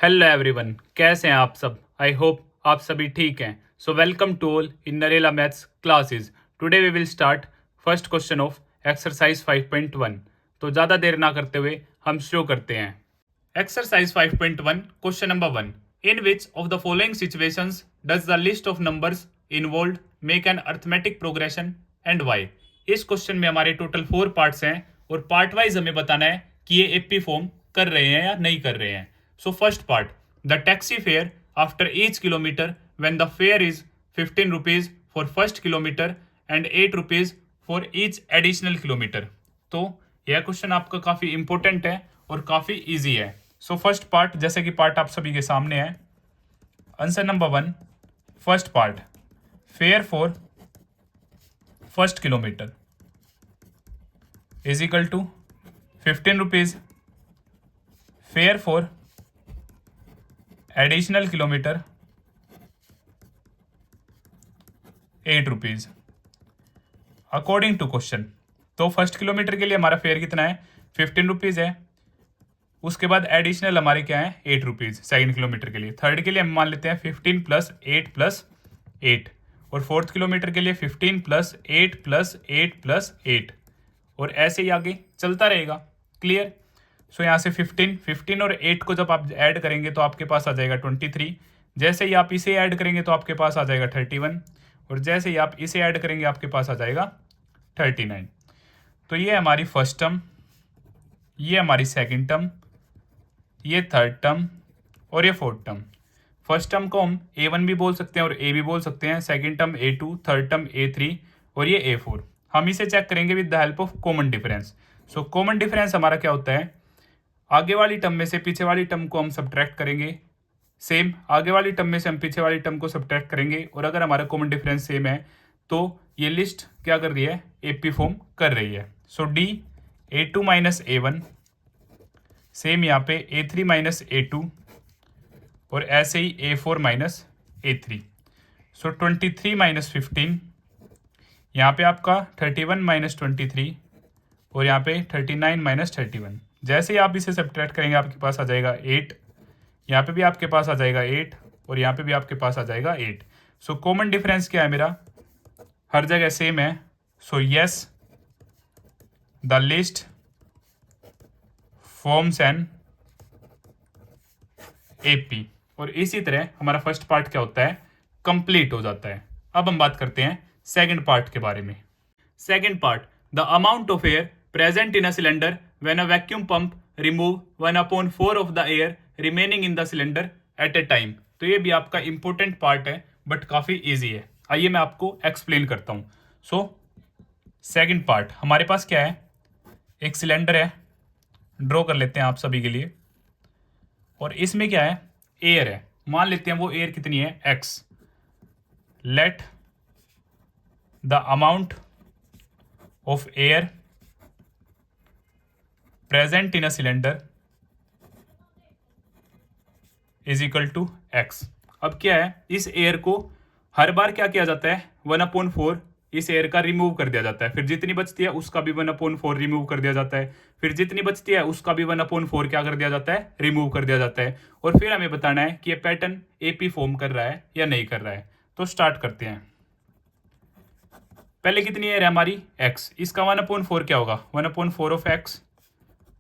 Hello everyone, कैसे हैं आप सब। आई होप आप सभी ठीक हैं। So welcome to all in Narela maths classes. Today we will start first question of exercise 5.1। तो ज़्यादा देर ना करते हुए हम शुरू करते हैं। Exercise 5.1 question number 1। In which of the following situations does the list of numbers involve make an arithmetic progression and why. इस क्वेश्चन में हमारे टोटल 4 पार्ट्स हैं और पार्ट वाइज हमें बताना है कि ये एपी फॉर्म कर रहे हैं या नहीं कर रहे हैं। So first part, the taxi fare after each kilometer when the fare is 15 rupees for first kilometer and 8 rupees for each additional kilometer। तो यह क्वेश्चन आपका काफ़ी इंपॉर्टेंट है और काफ़ी इजी है। सो फर्स्ट पार्ट, जैसे कि पार्ट आप सभी के सामने है। Answer number 1, first part, fare for first kilometre is equal to 15 rupees, fare for additional kilometre 8 rupees according to question. तो फर्स्ट किलोमीटर के लिए हमारा फेयर कितना है, 15 रुपीज़ है। उसके बाद एडिशनल हमारे क्या है, 8 रुपीज़ सेकेंड किलोमीटर के लिए। थर्ड के लिए हम मान लेते हैं 15 प्लस 8 प्लस 8, और फोर्थ किलोमीटर के लिए 15 प्लस 8 प्लस 8 प्लस 8, और ऐसे ही आगे चलता रहेगा। क्लियर। सो यहाँ से 15 और 8 को जब आप ऐड करेंगे तो आपके पास आ जाएगा 23। जैसे ही आप इसे ऐड करेंगे तो आपके पास आ जाएगा 31, और जैसे ही आप इसे ऐड करेंगे आपके पास आ जाएगा 39। तो ये हमारी फर्स्ट टर्म, ये हमारी सेकंड टर्म, ये थर्ड टर्म और ये फोर्थ टर्म। फर्स्ट टर्म को हम A1 भी बोल सकते हैं और A भी बोल सकते हैं, second term A2, third term A3 और ये A4। हम इसे चेक करेंगे with the help of common difference. So common difference हमारा क्या होता है, आगे वाली टर्म में से पीछे वाली टर्म को हम सब्ट्रैक्ट करेंगे, सेम आगे वाली टर्म में से हम पीछे वाली टर्म को सब्ट्रैक्ट करेंगे, और अगर हमारा कॉमन डिफरेंस सेम है तो ये लिस्ट क्या कर रही है, एपी फॉर्म कर रही है। सो D A2 minus A1, same यहाँ पे A3 माइनस A2, और ऐसे ही A4 माइनस A3। सो 23 माइनस 15, यहाँ पे आपका 31 माइनस 23, और यहाँ पे 39 माइनस 31। जैसे ही आप इसे सब्ट्रैक्ट करेंगे आपके पास आ जाएगा 8, यहाँ पे भी आपके पास आ जाएगा 8, और यहाँ पे भी आपके पास आ जाएगा 8। सो कॉमन डिफरेंस क्या है मेरा, हर जगह सेम है। So yes, the list forms an AP. और इसी तरह हमारा फर्स्ट पार्ट क्या होता है, कंप्लीट हो जाता है। अब हम बात करते हैं सेकंड पार्ट के बारे में। Second part, the amount of air present in a cylinder when a vacuum pump remove 1/4 of the air remaining in the cylinder eight A time. तो ये भी आपका इंपॉर्टेंट पार्ट है बट काफी इजी है। आइए मैं आपको एक्सप्लेन करता हूं। सो सेकंड पार्ट, हमारे पास क्या है, एक सिलेंडर है, ड्रॉ कर लेते हैं आप सभी के लिए, और इसमें क्या है, एयर है। मान लेते हैं वो एयर कितनी है, x। Let the amount of air present in a cylinder is equal to x। अब क्या है, इस एयर को हर बार क्या किया जाता है, 1/4 इस एयर का रिमूव कर दिया जाता है। फिर जितनी बचती है उसका भी 1/4 रिमूव कर दिया जाता है। फिर जितनी बचती है उसका भी 1/4 क्या कर दिया जाता है, रिमूव कर दिया जाता है। और फिर हमें बताना है कि ये पैटर्न एपी फॉर्म कर रहा है या नहीं कर रहा है। तो स्टार्ट करते हैं। पहले कितनी एयर है हमारी, x। इसका 1/4 क्या होगा, 1/4 of x,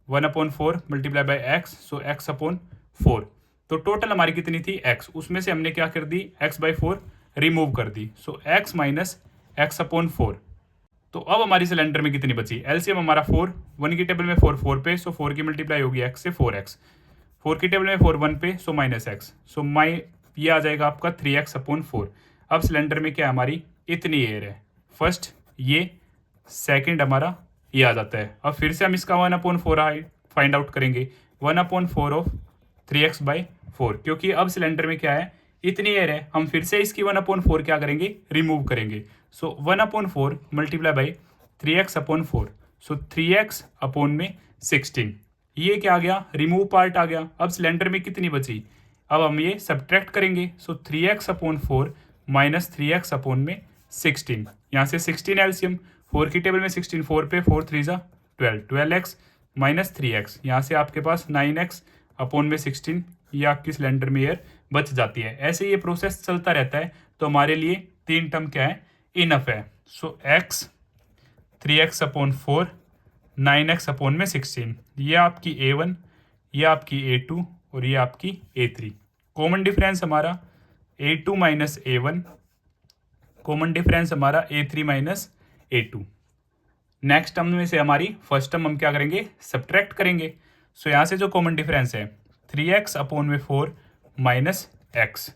1/4 multiply by x, so x/4। तो टोटल हमारी कितनी थी, x। उसमें से हमने क्या कर दी, x/4 रिमूव कर दी। सो x माइनस x/4। तो अब हमारी सिलेंडर में कितनी बची, एलसीएम हमारा 4, 1 की टेबल में 4 4 पे, सो 4 की मल्टीप्लाई होगी x से, 4x। 4 की टेबल में 4 1 पे, सो माइनस एक्स, सो ये आ जाएगा आपका 3x/4। अब सिलेंडर में क्या है, हमारी इतनी एयर है। फर्स्ट ये, सेकंड हमारा ये आ जाता है। अब फिर से हम इसका 1/4 फाइंड आउट करेंगे, 1/4 ऑफ 3x/4, क्योंकि अब सिलेंडर में क्या है, इतनी एयर है। हम फिर से इसकी 1/4 क्या करेंगे, रिमूव करेंगे। सो 1/4 multiply by 3x/4, so 3x/16। ये क्या आ गया, रिमूव पार्ट आ गया। अब सिलेंडर में कितनी बची, अब हम ये सब्ट्रैक्ट करेंगे। सो 3x/4 माइनस 3x/16, यहाँ से 16 एलसीएम, 4 की टेबल में 16, 4 पे 4 3 12, 12x माइनस 3x, यहाँ से आपके पास 9x अपॉन में 16, ये आपकी सिलेंडर में एयर बच जाती है। ऐसे ये प्रोसेस चलता रहता है, तो हमारे लिए 3 टर्म क्या है, इनफ है। सो x 3x upon 4, 9x upon में 16, ये आपकी A1, ये आपकी A2 और ये आपकी A3। कॉमन डिफरेंस हमारा A2 minus A1, common difference हमारा A3 minus A2। Next term में से हमारी फर्स्ट टर्म हम क्या करेंगे, सब्ट्रैक्ट करेंगे। सो यहाँ से जो कॉमन डिफरेंस है 3x अपॉन में 4 माइनस एक्स।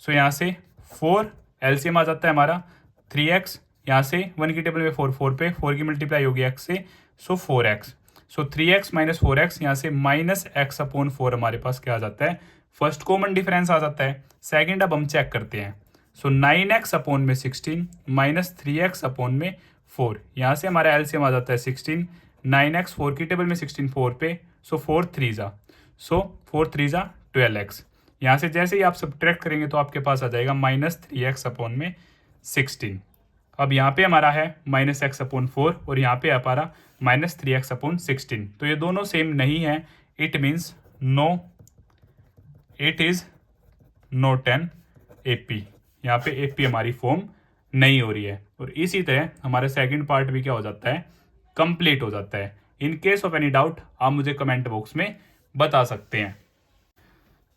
सो यहाँ से 4 एलसीएम आ जाता है हमारा 3x, यहाँ से 1 की टेबल में 4 4 पे 4 की मल्टीप्लाई होगी x से, सो 4x। सो 3x माइनस 4x, यहाँ से माइनस एक्स अपॉन 4 हमारे पास क्या आ जाता है, फर्स्ट कॉमन डिफरेंस आ जाता है। सेकेंड अब हम चेक करते हैं। सो 9x अपॉन में 16 माइनस 3x अपॉन में 4, यहाँ से हमारा एलसीएम आ जाता है 16, 9x 4 की टेबल में 16 4 पे, सो 4 3 जा, सो 4 3 जा 12x। यहाँ से जैसे ही आप सब्ट्रैक्ट करेंगे तो आपके पास आ जाएगा माइनस 3x अपॉन में 16। अब यहाँ पे हमारा है माइनस एक्स अपॉन 4 और यहाँ पे हमारा माइनस 3x अपॉन 16, तो ये दोनों सेम नहीं है। It means no, it is no 10 AP। यहाँ पे AP हमारी फॉर्म नहीं हो रही है। और इसी तरह हमारा सेकंड पार्ट भी क्या हो जाता है, कंप्लीट हो जाता है। In case of any doubt आप मुझे कमेंट बॉक्स में बता सकते हैं।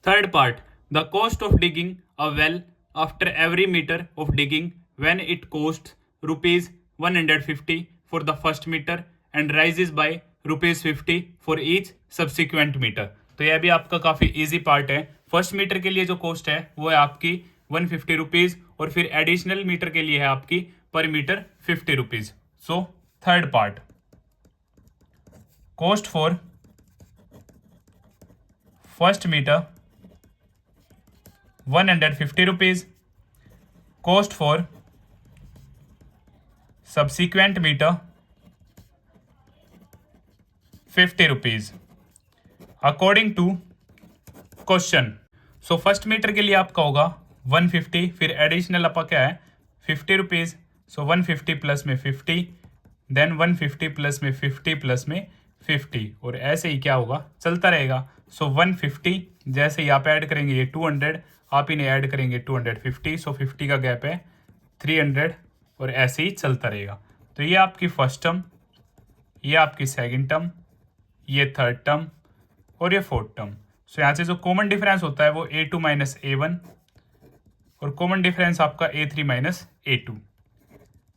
Third part, the cost of digging a well after every metre of digging when it cost ₹150 for the first metre and rises by ₹50 for each subsequent metre. तो यह भी आपका काफ़ी इजी पार्ट है। फर्स्ट मीटर के लिए जो cost है वो है आपकी ₹150 और फिर एडिशनल मीटर के लिए है आपकी पर metre ₹50। So third part, cost for first metre ₹150, cost for subsequent metre ₹50 according to question. So first metre के लिए आपका होगा 150, फिर एडिशनल आपका क्या है ₹50। सो 150 प्लस में 50, देन 150 प्लस में 50 प्लस में 50, और ऐसे ही क्या होगा, चलता रहेगा। सो 150 जैसे ही आप ऐड करेंगे ये 200, आप इन्हें ऐड करेंगे 250, सो 50 का गैप है 300, और ऐसे ही चलता रहेगा। तो ये आपकी फर्स्ट टर्म, ये आपकी सेकंड टर्म, ये थर्ड टर्म और ये फोर्थ टर्म। सो यहाँ से जो कॉमन डिफरेंस होता है वो A2 माइनस A1 और कॉमन डिफरेंस आपका A3 माइनस A2।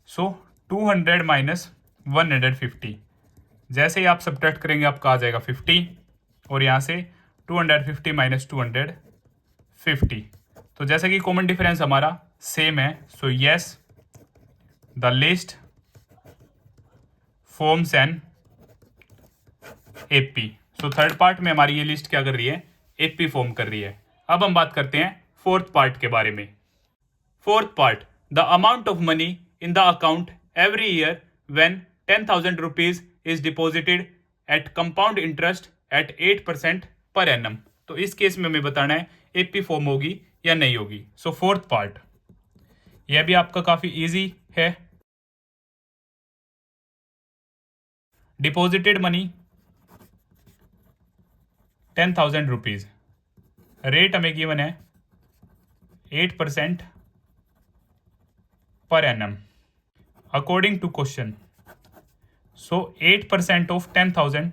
सो 200 माइनस 150, जैसे ही आप सब्ट्रैक्ट करेंगे आपका आ जाएगा 50, और यहाँ से 250 माइनस 250। तो जैसे कि कॉमन डिफरेंस हमारा सेम है, so yes the list forms an AP। So third part में हमारी ये लिस्ट क्या कर रही है, AP फॉर्म कर रही है। अब हम बात करते हैं फोर्थ पार्ट के बारे में। Fourth part, the amount of money in the account every year when 10,000 rupees is deposited at compound interest at 8% per annum. तो इस केस में हमें बताना है AP फॉर्म होगी या नहीं होगी। सो फोर्थ पार्ट, यह भी आपका काफी इजी है। डिपॉजिटेड मनी 10,000 रुपीज, रेट हमें गिवन है 8% per annum according to question. So 8% of 10,000,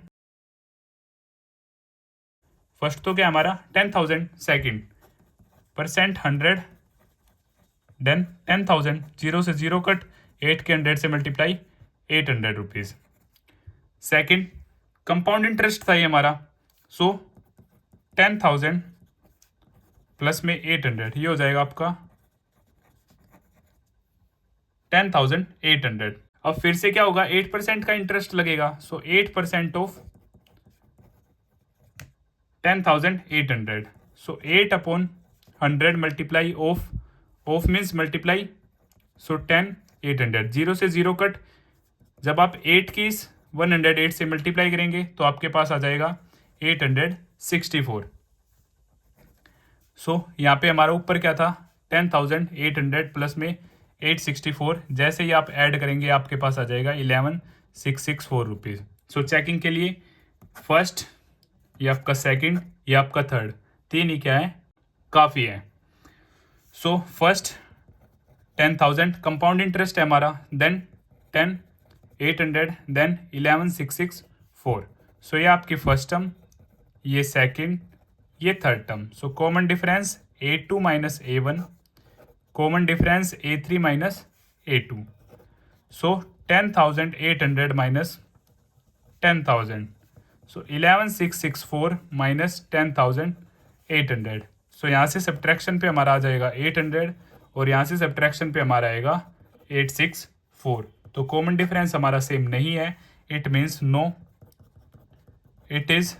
first तो क्या हमारा 10,000, सेकंड परसेंट 100, देन 10,000, 0 से 0 कट, 8 के 100 से multiply 800 rupees. Second compound interest था ये हमारा, सो 10,000 प्लस में 800, ये हो जाएगा आपका 10,800। अब फिर से क्या होगा, 8% का इंटरेस्ट लगेगा। So 8% of 10,800, so 8 upon 100 multiply of means multiply, so 10,800, 0 से 0 कट, जब आप 8 की 108 से मल्टीप्लाई करेंगे तो आपके पास आ जाएगा 864। सो यहाँ पे हमारा ऊपर क्या था 10,800 प्लस में 864, जैसे ही आप ऐड करेंगे आपके पास आ जाएगा 11,664 रुपीज़। सो चेकिंग के लिए फर्स्ट ये आपका सेकंड, ये आपका थर्ड, 3 ही क्या है, काफ़ी है। सो फर्स्ट 10,000 कंपाउंड इंटरेस्ट है हमारा, देन 10 800, देन 11,664। सो ये आपकी फर्स्ट टर्म, ये सेकंड, ये third term. So common difference A2 minus A1, common difference A3 minus A2। सो 10,800 माइनस 10,000, सो 11,664 माइनस 10,800। सो यहाँ से सब्ट्रैक्शन पे हमारा आ जाएगा 800 और यहाँ से सब्ट्रैक्शन पे हमारा आएगा 864। तो कॉमन डिफरेंस हमारा सेम नहीं है, it means no, it is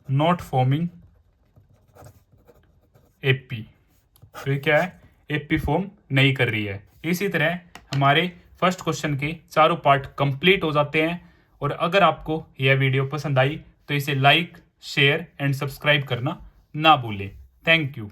not forming AP. तो ये क्या है, एपी फॉर्म नहीं कर रही है। इसी तरह हमारे फर्स्ट क्वेश्चन के चारों पार्ट कंप्लीट हो जाते हैं। और अगर आपको यह वीडियो पसंद आई तो इसे लाइक, शेयर एंड सब्सक्राइब करना ना भूलें। Thank you.